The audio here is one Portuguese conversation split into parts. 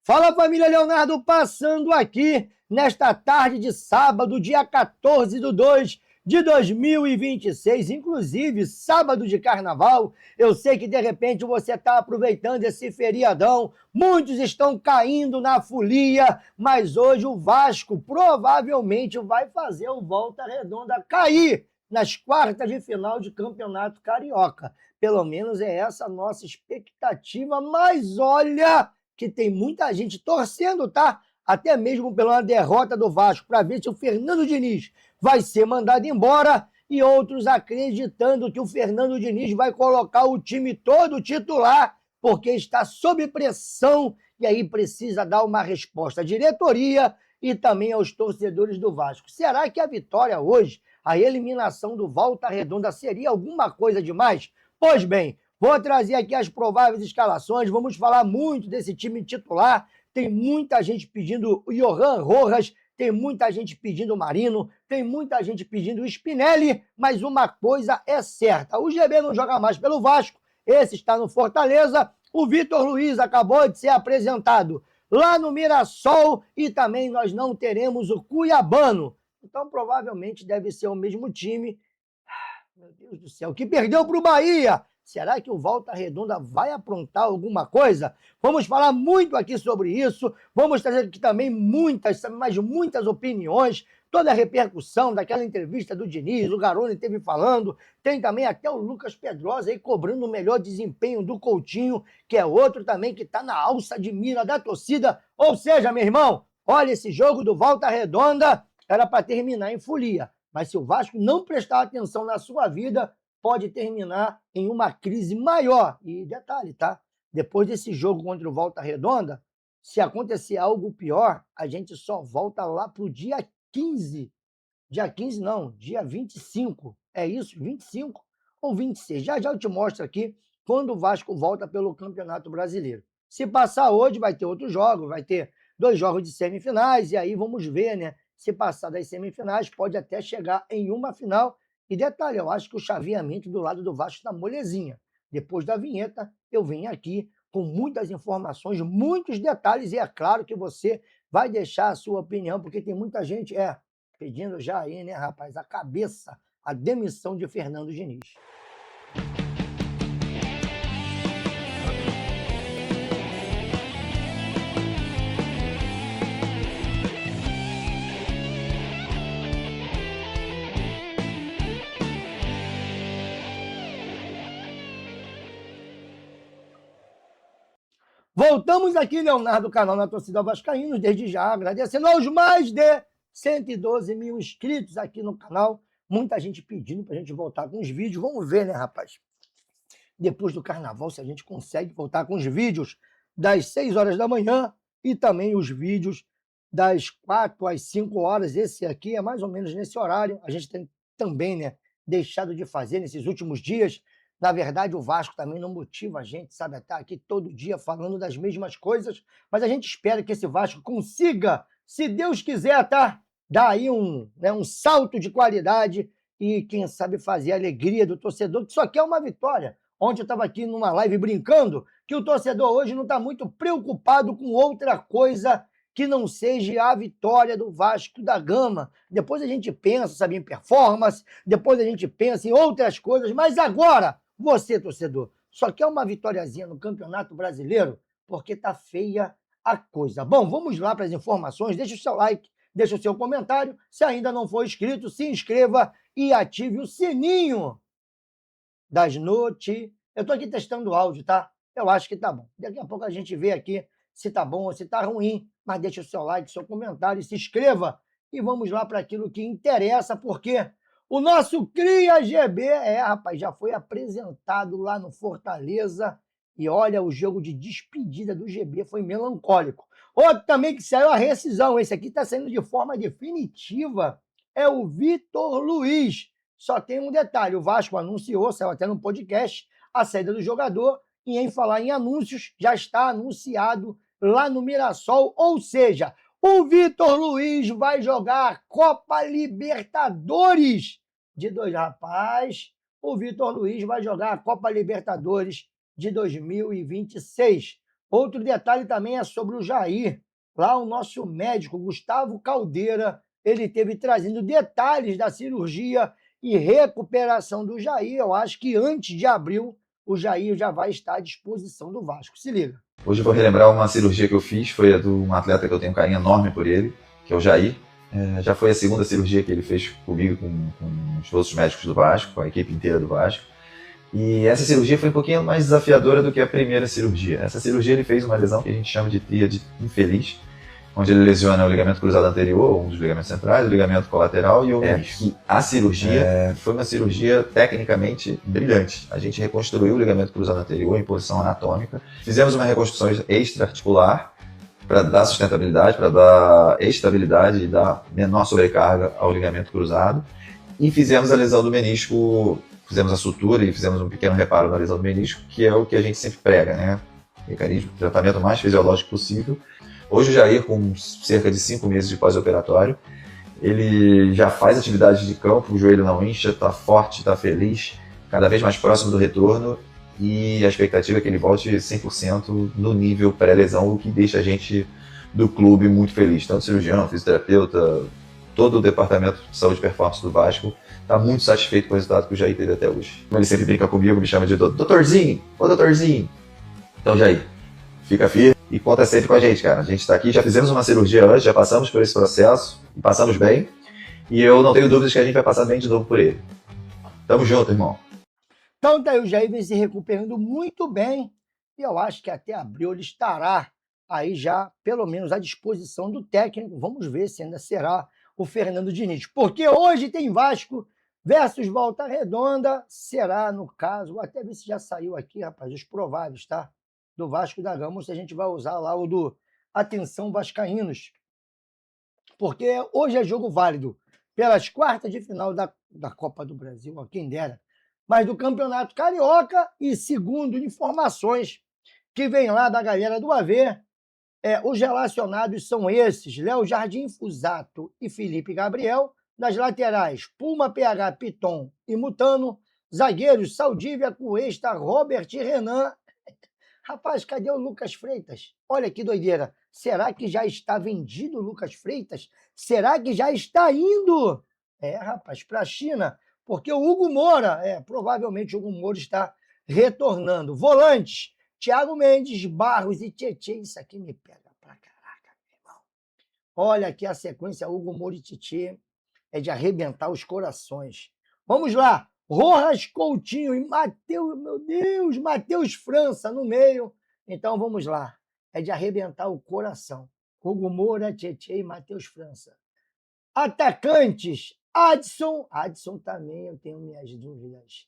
Fala, família Leonardo, passando aqui nesta tarde de sábado, dia 14/2 de 2026, inclusive sábado de carnaval. Eu sei que de repente você está aproveitando esse feriadão, muitos estão caindo na folia, mas hoje o Vasco provavelmente vai fazer o Volta Redonda cair nas quartas de final de Campeonato Carioca. Pelo menos é essa a nossa expectativa, mas olha que tem muita gente torcendo, tá? Até mesmo pela derrota do Vasco, para ver se o Fernando Diniz vai ser mandado embora, e outros acreditando que o Fernando Diniz vai colocar o time todo titular, porque está sob pressão e aí precisa dar uma resposta à diretoria e também aos torcedores do Vasco. Será que a vitória hoje, a eliminação do Volta Redonda, seria alguma coisa demais? Pois bem, vou trazer aqui as prováveis escalações, vamos falar muito desse time titular. Tem muita gente pedindo o Johan Rojas, tem muita gente pedindo o Marino, tem muita gente pedindo o Spinelli, mas uma coisa é certa, o GB não joga mais pelo Vasco, esse está no Fortaleza, o Vitor Luiz acabou de ser apresentado lá no Mirassol e também nós não teremos o Cuiabano. Então provavelmente deve ser o mesmo time. Meu Deus do céu, que perdeu para o Bahia. Será que o Volta Redonda vai aprontar alguma coisa? Vamos falar muito aqui sobre isso. Vamos trazer aqui também muitas opiniões, toda a repercussão daquela entrevista do Diniz, o Garoni esteve falando. Tem também até o Lucas Pedrosa aí cobrando o melhor desempenho do Coutinho, que é outro também que está na alça de mira da torcida. Ou seja, meu irmão, olha, esse jogo do Volta Redonda era para terminar em folia. Mas se o Vasco não prestar atenção na sua vida, pode terminar em uma crise maior. E detalhe, tá? Depois desse jogo contra o Volta Redonda, se acontecer algo pior, a gente só volta lá pro dia 15. Dia 15 não, dia 25. É isso? 25 ou 26? Já eu te mostro aqui quando o Vasco volta pelo Campeonato Brasileiro. Se passar hoje, vai ter outros jogos, vai ter 2 jogos de semifinais, e aí vamos ver, né? Se passar das semifinais, pode até chegar em uma final. E detalhe, eu acho que o chaveamento do lado do Vasco está molezinha. Depois da vinheta, eu venho aqui com muitas informações, muitos detalhes, e é claro que você vai deixar a sua opinião, porque tem muita gente pedindo já aí, né, rapaz, a cabeça, a demissão de Fernando Diniz. Voltamos aqui, Leonardo, canal na Torcida Vascaínos, desde já agradecendo aos mais de 112 mil inscritos aqui no canal. Muita gente pedindo para a gente voltar com os vídeos. Vamos ver, né, rapaz? Depois do carnaval, se a gente consegue voltar com os vídeos das 6 horas da manhã e também os vídeos das 4 às 5 horas. Esse aqui é mais ou menos nesse horário. A gente tem também, né, deixado de fazer nesses últimos dias. Na verdade, o Vasco também não motiva a gente, sabe, a estar aqui todo dia falando das mesmas coisas, mas a gente espera que esse Vasco consiga, se Deus quiser, tá, dar aí um salto de qualidade e, quem sabe, fazer a alegria do torcedor, que só quer uma vitória. Ontem eu estava aqui numa live brincando que o torcedor hoje não está muito preocupado com outra coisa que não seja a vitória do Vasco da Gama. Depois a gente pensa, sabe, em performance, depois a gente pensa em outras coisas, mas agora, você, torcedor, só quer uma vitóriazinha no Campeonato Brasileiro porque tá feia a coisa. Bom, vamos lá para as informações. Deixa o seu like, deixa o seu comentário. Se ainda não for inscrito, se inscreva e ative o sininho das notícias. Eu tô aqui testando o áudio, tá? Eu acho que tá bom. Daqui a pouco a gente vê aqui se tá bom ou se tá ruim, mas deixa o seu like, seu comentário, se inscreva e vamos lá para aquilo que interessa, porque o nosso Cria GB, rapaz, já foi apresentado lá no Fortaleza e olha, o jogo de despedida do GB foi melancólico. Outro também que saiu a rescisão, esse aqui está saindo de forma definitiva, é o Vitor Luiz. Só tem um detalhe, o Vasco anunciou, saiu até no podcast, a saída do jogador, e em falar em anúncios, já está anunciado lá no Mirassol, ou seja, o Vitor Luiz vai jogar a Copa Libertadores o Vitor Luiz vai jogar a Copa Libertadores de 2026. Outro detalhe também é sobre o Jair. Lá o nosso médico, Gustavo Caldeira, ele teve trazendo detalhes da cirurgia e recuperação do Jair. Eu acho que antes de abril, o Jair já vai estar à disposição do Vasco. Se liga. Hoje eu vou relembrar uma cirurgia que eu fiz, foi a de um atleta que eu tenho um carinho enorme por ele, que é o Jair. Já foi a segunda cirurgia que ele fez comigo, com os outros médicos do Vasco, com a equipe inteira do Vasco. E essa cirurgia foi um pouquinho mais desafiadora do que a primeira cirurgia. Essa cirurgia ele fez uma lesão que a gente chama de tríade infeliz, onde ele lesiona o ligamento cruzado anterior, um dos ligamentos centrais, o ligamento colateral e o menisco. A cirurgia foi uma cirurgia tecnicamente brilhante. A gente reconstruiu o ligamento cruzado anterior em posição anatômica. Fizemos uma reconstrução extra-articular para dar sustentabilidade, para dar estabilidade e dar menor sobrecarga ao ligamento cruzado. E fizemos a lesão do menisco, fizemos a sutura e fizemos um pequeno reparo na lesão do menisco, que é o que a gente sempre prega, né? Mecanismo de tratamento mais fisiológico possível. Hoje o Jair, com cerca de 5 meses de pós-operatório, ele já faz atividade de campo, o joelho não incha, está forte, está feliz, cada vez mais próximo do retorno, e a expectativa é que ele volte 100% no nível pré-lesão, o que deixa a gente do clube muito feliz. Tanto cirurgião, fisioterapeuta, todo o departamento de saúde e performance do Vasco está muito satisfeito com o resultado que o Jair teve até hoje. Ele sempre brinca comigo, me chama de doutorzinho, ô doutorzinho. Então Jair, fica firme e conta sempre com a gente, cara. A gente está aqui, já fizemos uma cirurgia antes, já passamos por esse processo e passamos bem. E eu não tenho dúvidas que a gente vai passar bem de novo por ele. Tamo junto, irmão. Então, tá aí, o Jair vem se recuperando muito bem. E eu acho que até abril ele estará aí já, pelo menos, à disposição do técnico. Vamos ver se ainda será o Fernando Diniz. Porque hoje tem Vasco versus Volta Redonda. Será, no caso, até ver se já saiu aqui, rapaz, os prováveis, tá? Do Vasco da Gama, se a gente vai usar lá o do Atenção Vascaínos. Porque hoje é jogo válido pelas quartas de final da Copa do Brasil, ó, quem dera, mas do Campeonato Carioca. E segundo informações que vem lá da galera do AV, os relacionados são esses: Léo Jardim Fusato e Felipe Gabriel. Nas laterais, Puma, PH, Piton e Mutano. Zagueiros, Saldívia, Cuesta, Robert e Renan. Rapaz, cadê o Lucas Freitas? Olha que doideira. Será que já está vendido o Lucas Freitas? Será que já está indo? Rapaz, para a China. Porque o Hugo Moura, provavelmente o Hugo Moura está retornando. Volantes, Thiago Mendes, Barros e Tietê. Isso aqui me pega pra caraca, meu irmão. Olha aqui a sequência, Hugo Moura e Tietê é de arrebentar os corações. Vamos lá. Rojas, Coutinho e Matheus, meu Deus, Matheus França no meio. Então vamos lá. É de arrebentar o coração. Hugo Moura, Tietê e Matheus França. Atacantes, Adson também eu tenho minhas dúvidas.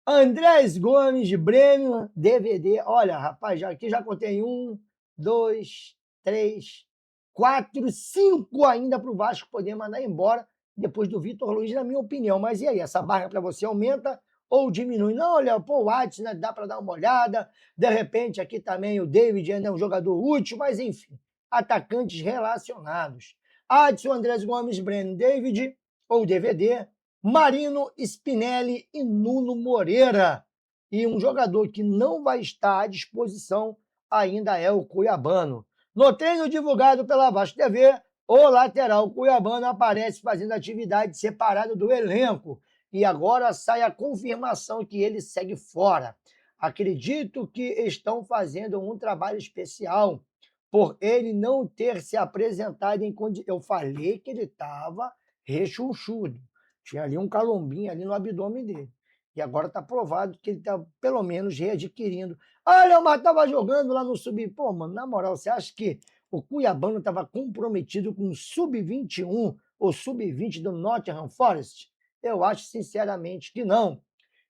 Andrés Gomes, Breno, DVD. Olha, rapaz, aqui já contei 1, 2, 3, 4, 5 ainda para o Vasco poder mandar embora depois do Vitor Luiz, na minha opinião. Mas e aí, essa barra para você aumenta ou diminui? Não, olha, pô, o Adson, né, dá para dar uma olhada. De repente, aqui também o David ainda é um jogador útil, mas enfim, atacantes relacionados. Adson, Andrés Gomes, Breno, David ou DVD, Marino, Spinelli e Nuno Moreira. E um jogador que não vai estar à disposição ainda é o Cuiabano. No treino divulgado pela Vasco TV, o lateral cuiabano aparece fazendo atividade separada do elenco. E agora sai a confirmação que ele segue fora. Acredito que estão fazendo um trabalho especial por ele não ter se apresentado em condições. Eu falei que ele estava rechonchudo. Tinha ali um calombinho ali no abdômen dele. E agora está provado que ele está, pelo menos, readquirindo. Olha, mas estava jogando lá no sub... Pô, mano, na moral, você acha que o Cuiabano estava comprometido com o sub-21 ou sub-20 do Nottingham Forest? Eu acho, sinceramente, que não.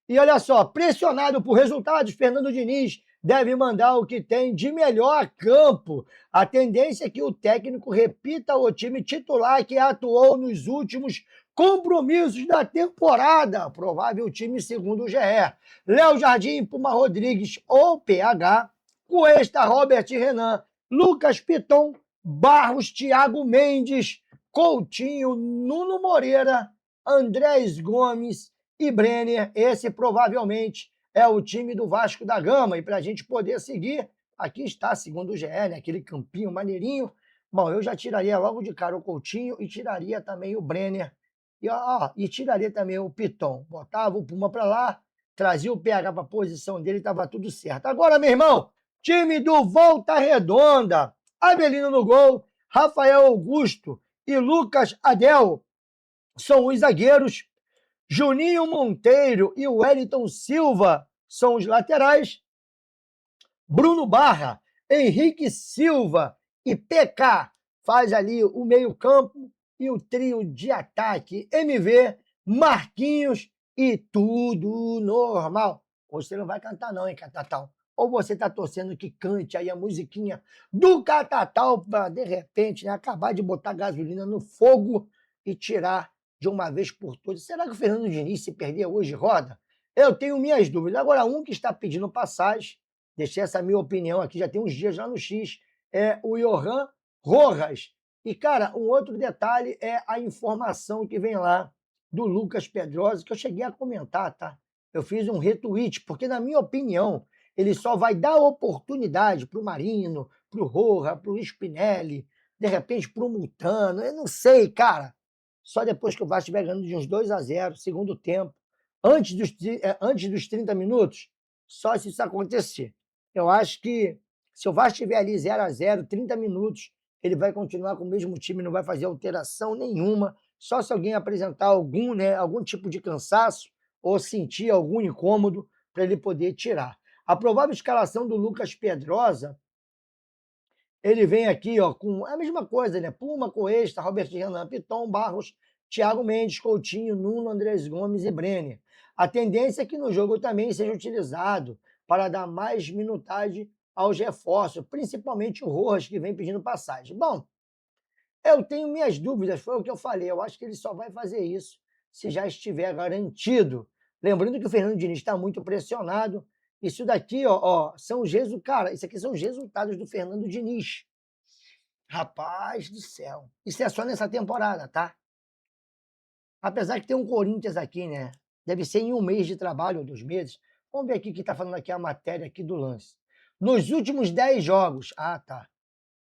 E olha só, pressionado por resultados, Fernando Diniz deve mandar o que tem de melhor a campo. A tendência é que o técnico repita o time titular que atuou nos últimos compromissos da temporada. Provável time segundo o GE. Léo Jardim, Puma Rodrigues ou PH, Cuesta, Robert e Renan, Lucas Piton, Barros, Thiago Mendes, Coutinho, Nuno Moreira, Andrés Gomes e Brenner. Esse provavelmente é o time do Vasco da Gama. E para a gente poder seguir, aqui está, segundo o GE, né, aquele campinho maneirinho. Bom, eu já tiraria logo de cara o Coutinho e tiraria também o Brenner. E tiraria também o Piton. Botava o Puma para lá, trazia o PH para a posição dele e estava tudo certo. Agora, meu irmão, time do Volta Redonda. Avelino no gol, Rafael Augusto e Lucas Adel são os zagueiros. Juninho Monteiro e Wellington Silva são os laterais. Bruno Barra, Henrique Silva e PK faz ali o meio-campo e o trio de ataque MV, Marquinhos e tudo normal. Você não vai cantar não, hein, Catatal? Ou você tá torcendo que cante aí a musiquinha do Catatal para, de repente, né, acabar de botar gasolina no fogo e tirar de uma vez por todas. Será que o Fernando Diniz, se perder hoje, roda? Eu tenho minhas dúvidas. Agora, um que está pedindo passagem, deixei essa minha opinião aqui, já tem uns dias lá no X, é o Johan Rojas. E, cara, um outro detalhe é a informação que vem lá do Lucas Pedrosa, que eu cheguei a comentar, tá? Eu fiz um retweet, porque, na minha opinião, ele só vai dar oportunidade para o Marino, para o Roja, para o Spinelli, de repente para o Mutano, eu não sei, cara. Só depois que o Vasco estiver ganhando de uns 2-0, segundo tempo, antes dos 30 minutos, só se isso acontecer. Eu acho que se o Vasco estiver ali 0-0, 30 minutos, ele vai continuar com o mesmo time, não vai fazer alteração nenhuma, só se alguém apresentar algum tipo de cansaço ou sentir algum incômodo para ele poder tirar. A provável escalação do Lucas Pedrosa, ele vem aqui com a mesma coisa, né? Puma, Cuesta, Robert Renan, Piton, Barros, Thiago Mendes, Coutinho, Nuno, Andrés Gomes e Brenner. A tendência é que no jogo também seja utilizado para dar mais minutagem aos reforços, principalmente o Rojas, que vem pedindo passagem. Bom, eu tenho minhas dúvidas, foi o que eu falei, eu acho que ele só vai fazer isso se já estiver garantido. Lembrando que o Fernando Diniz está muito pressionado. Isso daqui, são os resultados. Cara, isso aqui são os resultados do Fernando Diniz. Rapaz do céu. Isso é só nessa temporada, tá? Apesar que tem um Corinthians aqui, né? Deve ser em um mês de trabalho ou 2 meses. Vamos ver aqui o que está falando aqui a matéria aqui do lance. Nos últimos 10 jogos,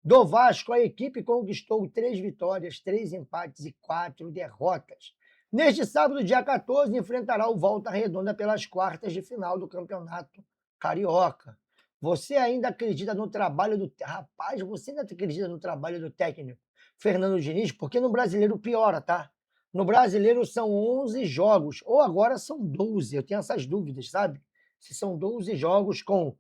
do Vasco, a equipe conquistou 3 vitórias, 3 empates e 4 derrotas. Neste sábado, dia 14, enfrentará o Volta Redonda pelas quartas de final do Campeonato Carioca. Você ainda acredita no trabalho do... Rapaz, você ainda acredita no trabalho do técnico Fernando Diniz? Porque no Brasileiro piora, tá? No Brasileiro são 11 jogos, ou agora são 12. Eu tenho essas dúvidas, sabe? Se são 12 jogos com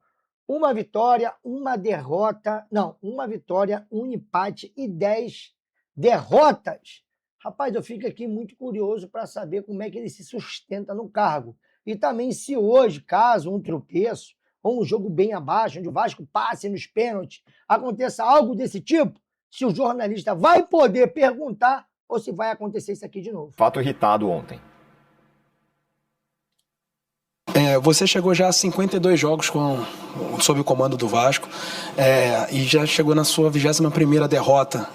uma vitória, uma derrota... Não, uma vitória, um empate e 10 derrotas. Rapaz, eu fico aqui muito curioso para saber como é que ele se sustenta no cargo. E também se hoje, caso um tropeço, ou um jogo bem abaixo, onde o Vasco passe nos pênaltis, aconteça algo desse tipo, se o jornalista vai poder perguntar ou se vai acontecer isso aqui de novo. Fato irritado ontem. Você chegou já a 52 jogos sob o comando do Vasco e já chegou na sua 21ª derrota.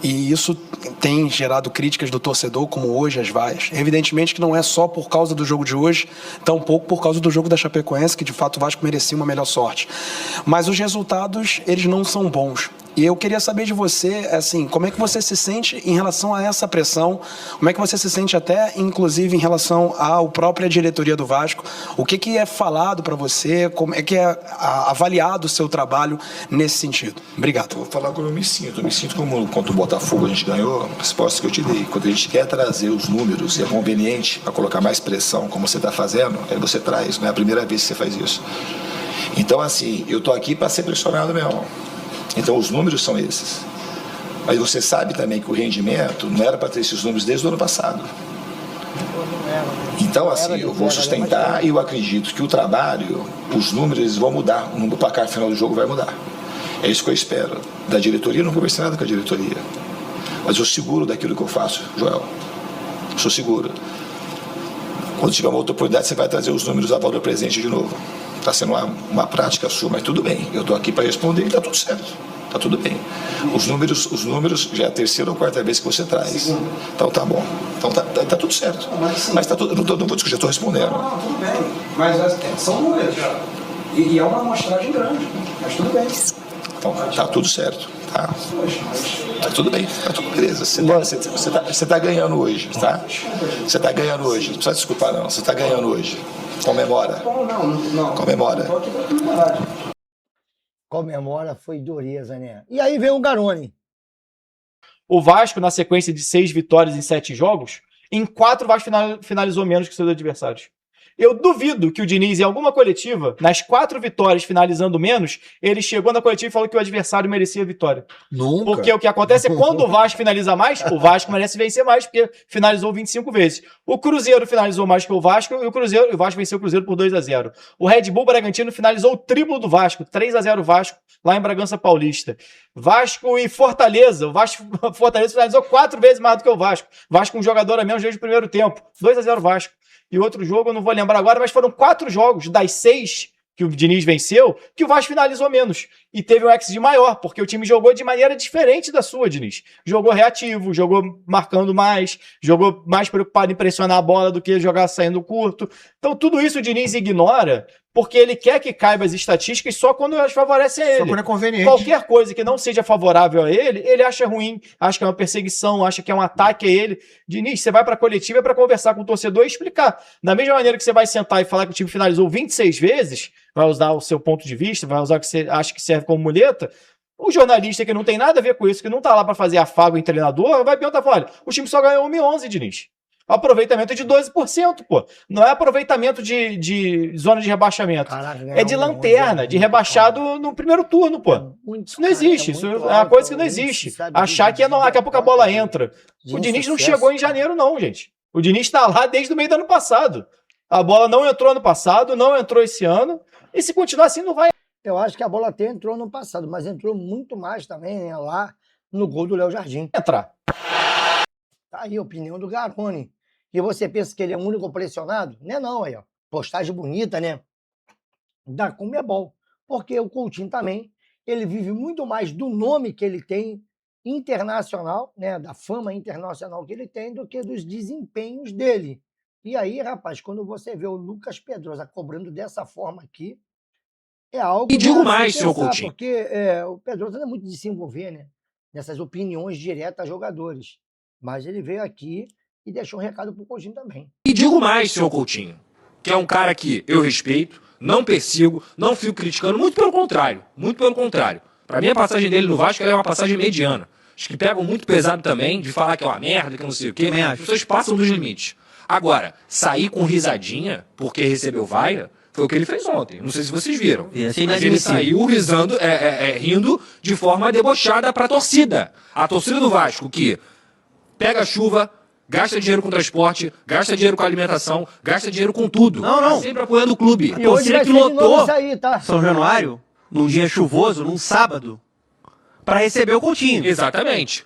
E isso tem gerado críticas do torcedor, como hoje as vaias. Evidentemente que não é só por causa do jogo de hoje, tampouco por causa do jogo da Chapecoense, que de fato o Vasco merecia uma melhor sorte. Mas os resultados, eles não são bons. E eu queria saber de você, assim, como é que você se sente em relação a essa pressão? Como é que você se sente até, inclusive, em relação à própria diretoria do Vasco? O que é falado para você? Como é que é avaliado o seu trabalho nesse sentido? Obrigado. Eu vou falar como eu me sinto. Eu me sinto como contra o Botafogo a gente ganhou, a resposta que eu te dei. Quando a gente quer trazer os números e é conveniente para colocar mais pressão, como você está fazendo, aí você traz. Não é a primeira vez que você faz isso. Então, assim, eu estou aqui para ser pressionado mesmo. Então os números são esses. Mas você sabe também que o rendimento não era para ter esses números desde o ano passado. Então assim, eu vou sustentar e eu acredito que o trabalho, os números eles vão mudar. O placar final do jogo vai mudar. É isso que eu espero. Da diretoria, eu não conversei nada com a diretoria. Mas eu seguro daquilo que eu faço, Joel. Sou seguro. Quando tiver uma outra oportunidade, você vai trazer os números a valor presente de novo. Está sendo uma prática sua, mas tudo bem. Eu estou aqui para responder e está tudo certo. Está tudo bem. Os números já é a 3ª ou 4ª vez que você traz. Então tá bom. Então tá tudo certo. Mas tá tudo. Não vou discutir, eu estou respondendo. Não, tudo bem. Mas são números. E é uma amostragem grande, mas tudo bem. Então, tá tudo certo. Tá tudo bem, tá tudo beleza. Você tá ganhando hoje, tá? Você tá ganhando hoje. Não precisa desculpar, não. Você tá ganhando hoje. Comemora. Não. Comemora. Tô aqui pra comemorar. Comemora, foi dureza, né? E aí vem o Garoni. O Vasco, na sequência de 6 vitórias em 7 jogos, em 4 o Vasco finalizou menos que seus adversários. Eu duvido que o Diniz, em alguma coletiva, nas 4 vitórias finalizando menos, ele chegou na coletiva e falou que o adversário merecia a vitória. Nunca. Porque o que acontece é quando o Vasco finaliza mais, o Vasco merece vencer mais, porque finalizou 25 vezes. O Cruzeiro finalizou mais que o Vasco e o Vasco venceu o Cruzeiro por 2-0. O Red Bull Bragantino finalizou o triplo do Vasco, 3-0 Vasco, lá em Bragança Paulista. Vasco e Fortaleza. Fortaleza finalizou 4 vezes mais do que o Vasco. Vasco com um jogador a menos desde o primeiro tempo. 2-0 Vasco. E outro jogo, eu não vou lembrar agora, mas foram 4 jogos das 6 que o Diniz venceu, que o Vasco finalizou menos. E teve um XG maior, porque o time jogou de maneira diferente da sua, Diniz. Jogou reativo, jogou marcando mais, jogou mais preocupado em pressionar a bola do que jogar saindo curto. Então tudo isso o Diniz ignora, porque ele quer que caiba as estatísticas só quando elas favorecem a ele. Só quando é conveniente. Qualquer coisa que não seja favorável a ele, ele acha ruim, acha que é uma perseguição, acha que é um ataque a ele. Diniz, você vai para a coletiva é para conversar com o torcedor e explicar. Da mesma maneira que você vai sentar e falar que o time finalizou 26 vezes, vai usar o seu ponto de vista, vai usar o que você acha que serve como muleta, o jornalista que não tem nada a ver com isso, que não tá lá para fazer afago em treinador, vai perguntar, olha, o time só ganhou 1-11, Diniz. O aproveitamento é de 12%, pô. Não é aproveitamento de zona de rebaixamento. Caraca, É de lanterna, de rebaixado no primeiro turno, pô. Isso não existe. Isso é uma coisa que não existe. Achar que daqui a pouco a bola entra. O Diniz não chegou em janeiro, não, gente. O Diniz tá lá desde o meio do ano passado. A bola não entrou ano passado, não entrou esse ano. E se continuar assim, não vai. Eu acho que a bola até entrou no passado, mas entrou muito mais também, né, lá no gol do Léo Jardim. Entrar. Tá aí a opinião do Garoni. E você pensa que ele é o único pressionado? Não é não, aí, ó. Postagem bonita, né? Da Conmebol. Porque o Coutinho também, ele vive muito mais do nome que ele tem internacional, né? Da fama internacional que ele tem, do que dos desempenhos dele. E aí, rapaz, quando você vê o Lucas Pedrosa cobrando dessa forma aqui, é algo... E digo a se mais, seu pensar, Coutinho. porque o Pedrosa não é muito de se envolver, né? Nessas opiniões diretas a jogadores. Mas ele veio aqui e deixou um recado pro Coutinho também. E digo mais, senhor Coutinho, que é um cara que eu respeito, não persigo, não fico criticando, muito pelo contrário, muito pelo contrário. Para mim a passagem dele no Vasco é uma passagem mediana. Acho que pegam muito pesado também de falar que é uma merda, que não sei o quê. As pessoas passam dos limites. Agora, sair com risadinha porque recebeu vaia, foi o que ele fez ontem. Não sei se vocês viram. Mas ele saiu rindo de forma debochada para a torcida. A torcida do Vasco que pega chuva, gasta dinheiro com transporte, gasta dinheiro com alimentação, gasta dinheiro com tudo. Não. Tá sempre apoiando o clube. E hoje vai que ser de novo lotou isso aí, tá? São Januário, num dia chuvoso, num sábado, para receber o Coutinho. Exatamente.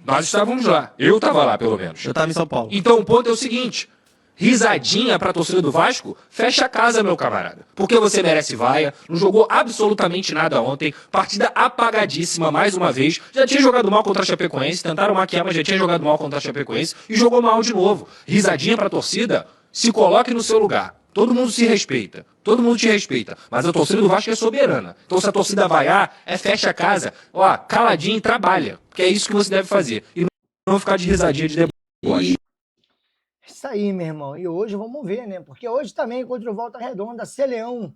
Nós estávamos lá. Eu estava lá, pelo menos. Eu tava em São Paulo. Então o ponto é o seguinte: risadinha pra torcida do Vasco, fecha a casa, meu camarada. Porque você merece vaia, não jogou absolutamente nada ontem, partida apagadíssima mais uma vez, já tinha jogado mal contra a Chapecoense, tentaram maquiar, mas já tinha jogado mal contra a Chapecoense e jogou mal de novo. Risadinha pra torcida, se coloque no seu lugar. Todo mundo se respeita, todo mundo te respeita, mas a torcida do Vasco é soberana. Então se a torcida vaiar, fecha a casa, ó, caladinho e trabalha, porque é isso que você deve fazer. E não ficar de risadinha de deboche. Isso aí, meu irmão. E hoje vamos ver, né? Porque hoje também, contra o Volta Redonda, ser leão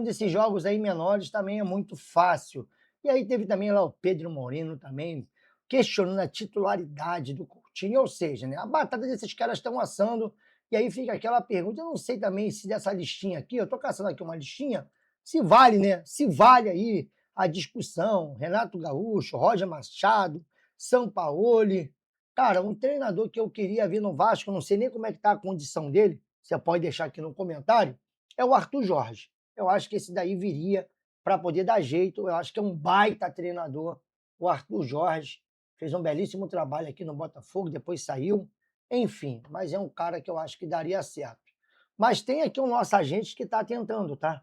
desses jogos aí menores também é muito fácil. E aí teve também lá o Pedro Moreno também, questionando a titularidade do Coutinho. Ou seja, né? A batata desses caras estão assando. E aí fica aquela pergunta, eu não sei também se dessa listinha aqui, eu tô caçando aqui uma listinha, se vale, né? Se vale aí a discussão, Renato Gaúcho, Roger Machado, Sampaoli. Cara, um treinador que eu queria ver no Vasco, não sei nem como é que tá a condição dele, você pode deixar aqui no comentário, é o Arthur Jorge. Eu acho que esse daí viria para poder dar jeito, eu acho que é um baita treinador. O Arthur Jorge fez um belíssimo trabalho aqui no Botafogo, depois saiu. Enfim, mas é um cara que eu acho que daria certo. Mas tem aqui um nosso agente que está tentando, tá?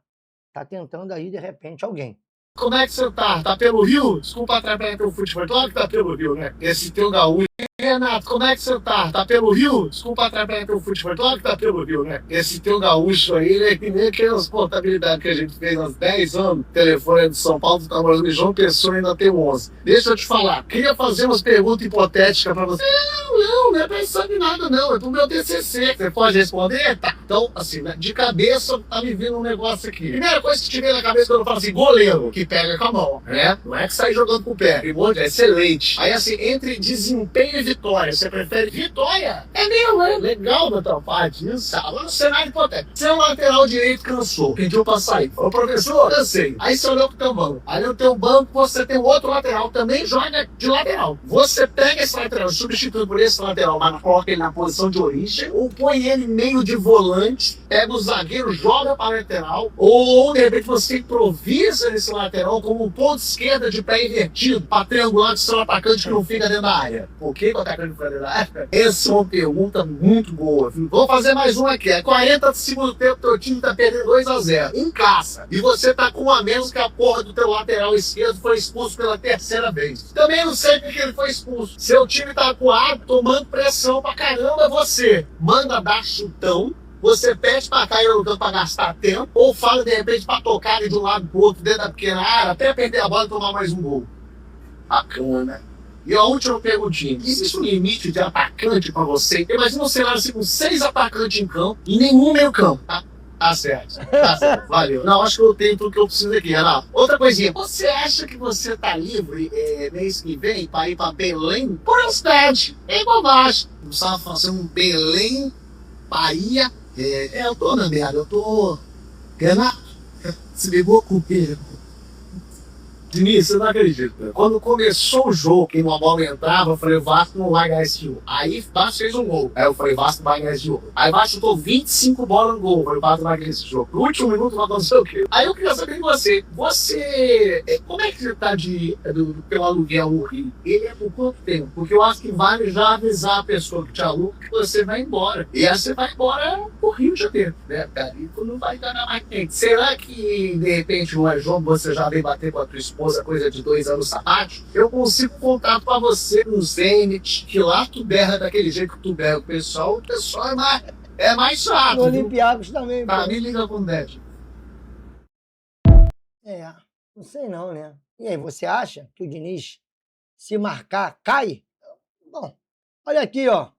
Tá tentando aí, de repente, alguém. Como é que você tá? Tá pelo Rio? Desculpa atrapalhar teu futebol, claro que tá pelo Rio, né? Esse teu gaúcho Renato, como é que você tá? Tá pelo Rio? Desculpa atrapalhar teu futebol. Claro que tá pelo Rio, né? Esse teu gaúcho aí, ele é que nem aquelas portabilidades que a gente fez há 10 anos. Telefone é de São Paulo, tá morando em João Pessoa, ainda tem 11. Deixa eu te falar. Queria fazer umas perguntas hipotéticas pra você. Não é pensando em nada, não. É pro meu TCC. Você pode responder? Tá. Então, assim, né, de cabeça, tá me vindo um negócio aqui. Primeira coisa que te vem na cabeça quando eu falo assim, goleiro, que pega com a mão, né? Não é que sai jogando com o pé. É excelente. Aí, assim, entre desempenho e vitória, você prefere vitória? É mesmo, é legal da tua parte isso. Agora, no cenário hipotético. Você é um lateral direito, cansou, pediu pra sair. Ô, professor, cansei. Aí você olhou pro teu banco. Aí no teu banco você tem outro lateral, também joga de lateral. Você pega esse lateral, substitui por esse lateral, mas coloca ele na posição de origem, ou põe ele meio de volante, pega o zagueiro, joga para a lateral, ou de repente você improvisa nesse lateral como um ponto esquerda de pé invertido, para triangular com seu atacante que não fica dentro da área. Por que o atacante fica dentro da área? Essa é uma pergunta muito boa. Viu? Vou fazer mais uma aqui. É 40 do segundo tempo, teu time tá perdendo 2-0 em casa. E você tá com um a menos que a porra do teu lateral esquerdo foi expulso pela terceira vez. Também não sei porque ele foi expulso. Seu time tá acuado, tomando pressão pra caramba, você manda dar chutão, você pede pra cair no campo pra gastar tempo, ou fala de repente pra tocar de um lado pro outro dentro da pequena área, até perder a bola e tomar mais um gol. Bacana. E a última perguntinha, existe um limite de atacante pra você? Imagina um cenário assim com 6 atacantes em campo e nenhum meio campo, tá? Tá certo, valeu. Não, acho que eu tenho tudo que eu preciso aqui, Renato. Outra coisinha, você acha que você tá livre mês que vem pra ir pra Belém? Curiosidade, é bobagem. Não precisava fazer um Belém, Bahia. Eu tô na merda, eu tô... Renato, se ligou com o quê? Diniz, você não acredita. Quando começou o jogo, que uma bola entrava, eu falei, o Vasco não vai ganhar esse jogo. Aí o Vasco fez um gol. Aí eu falei, o Vasco vai ganhar esse jogo. Aí o Vasco chutou 25 bolas no gol. Eu falei, o Vasco vai ganhar esse jogo. No último minuto vai acontecer o quê? Aí eu queria saber de você. Como é que você tá pelo aluguel no Rio? Ele é por quanto tempo? Porque eu acho que vale já avisar a pessoa que te aluga que você vai embora. E aí você vai embora pro Rio de Janeiro, né? Daí tu não vai ganhar mais quente. Será que, de repente, não é jogo, você já veio bater com a tua esposa, coisa de 2 anos sabático, eu consigo contar pra você no Zenit, que lá tu berra daquele jeito que tu berra o pessoal é mais chato. No Olympiacos também. Pra mim, liga com o Dete. Não sei não, né? E aí, você acha que o Diniz, se marcar, cai? Bom, olha aqui, ó.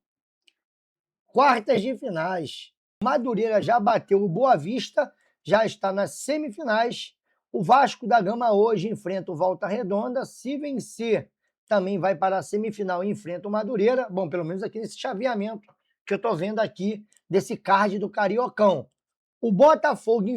Quartas de finais. Madureira já bateu o Boa Vista, já está nas semifinais. O Vasco da Gama hoje enfrenta o Volta Redonda. Se vencer, também vai para a semifinal e enfrenta o Madureira. Bom, pelo menos aqui nesse chaveamento que eu estou vendo aqui, desse card do Cariocão. O Botafogo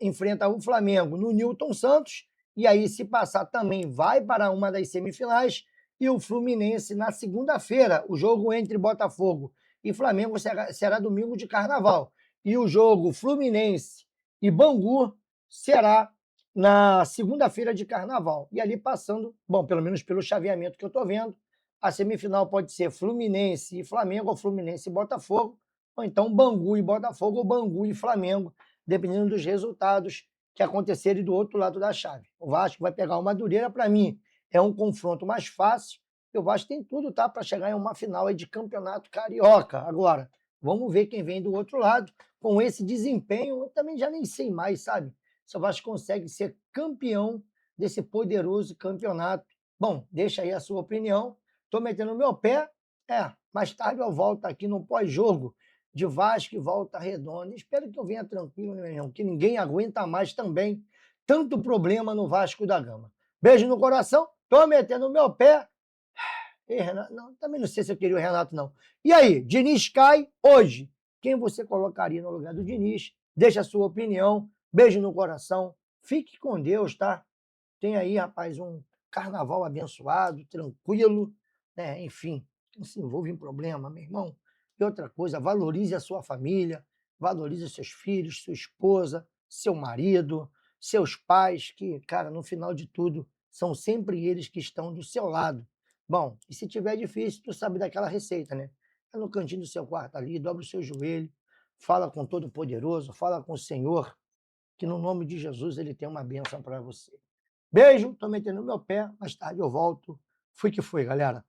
enfrenta o Flamengo no Newton Santos. E aí, se passar, também vai para uma das semifinais. E o Fluminense, na segunda-feira, o jogo entre Botafogo e Flamengo será domingo de carnaval. E o jogo Fluminense e Bangu será na segunda-feira de carnaval. E ali passando, bom, pelo menos pelo chaveamento que eu estou vendo, a semifinal pode ser Fluminense e Flamengo, ou Fluminense e Botafogo, ou então Bangu e Botafogo, ou Bangu e Flamengo, dependendo dos resultados que acontecerem do outro lado da chave. O Vasco vai pegar o Madureira, para mim, é um confronto mais fácil, e o Vasco tem tudo, tá, para chegar em uma final aí de campeonato carioca. Agora, vamos ver quem vem do outro lado. Com esse desempenho, eu também já nem sei mais, sabe? Se o Vasco consegue ser campeão desse poderoso campeonato. Bom, deixa aí a sua opinião. Estou metendo o meu pé. Mais tarde eu volto aqui no pós-jogo de Vasco e Volta Redonda. Espero que eu venha tranquilo, meu irmão, que ninguém aguenta mais também tanto problema no Vasco da Gama. Beijo no coração. Estou metendo o meu pé. Renato, não, também não sei se eu queria o Renato, não. E aí, Diniz cai hoje. Quem você colocaria no lugar do Diniz? Deixa a sua opinião. Beijo no coração. Fique com Deus, tá? Tem aí, rapaz, um carnaval abençoado, tranquilo, né? Enfim, não se envolva em problema, meu irmão. E outra coisa, valorize a sua família, valorize seus filhos, sua esposa, seu marido, seus pais, que, cara, no final de tudo, são sempre eles que estão do seu lado. Bom, e se tiver difícil, tu sabe daquela receita, né? Tá no cantinho do seu quarto ali, dobra o seu joelho, fala com o Todo-Poderoso, fala com o Senhor, que no nome de Jesus ele tem uma bênção para você. Beijo, tô metendo no meu pé, mais tarde eu volto. Fui que foi, galera.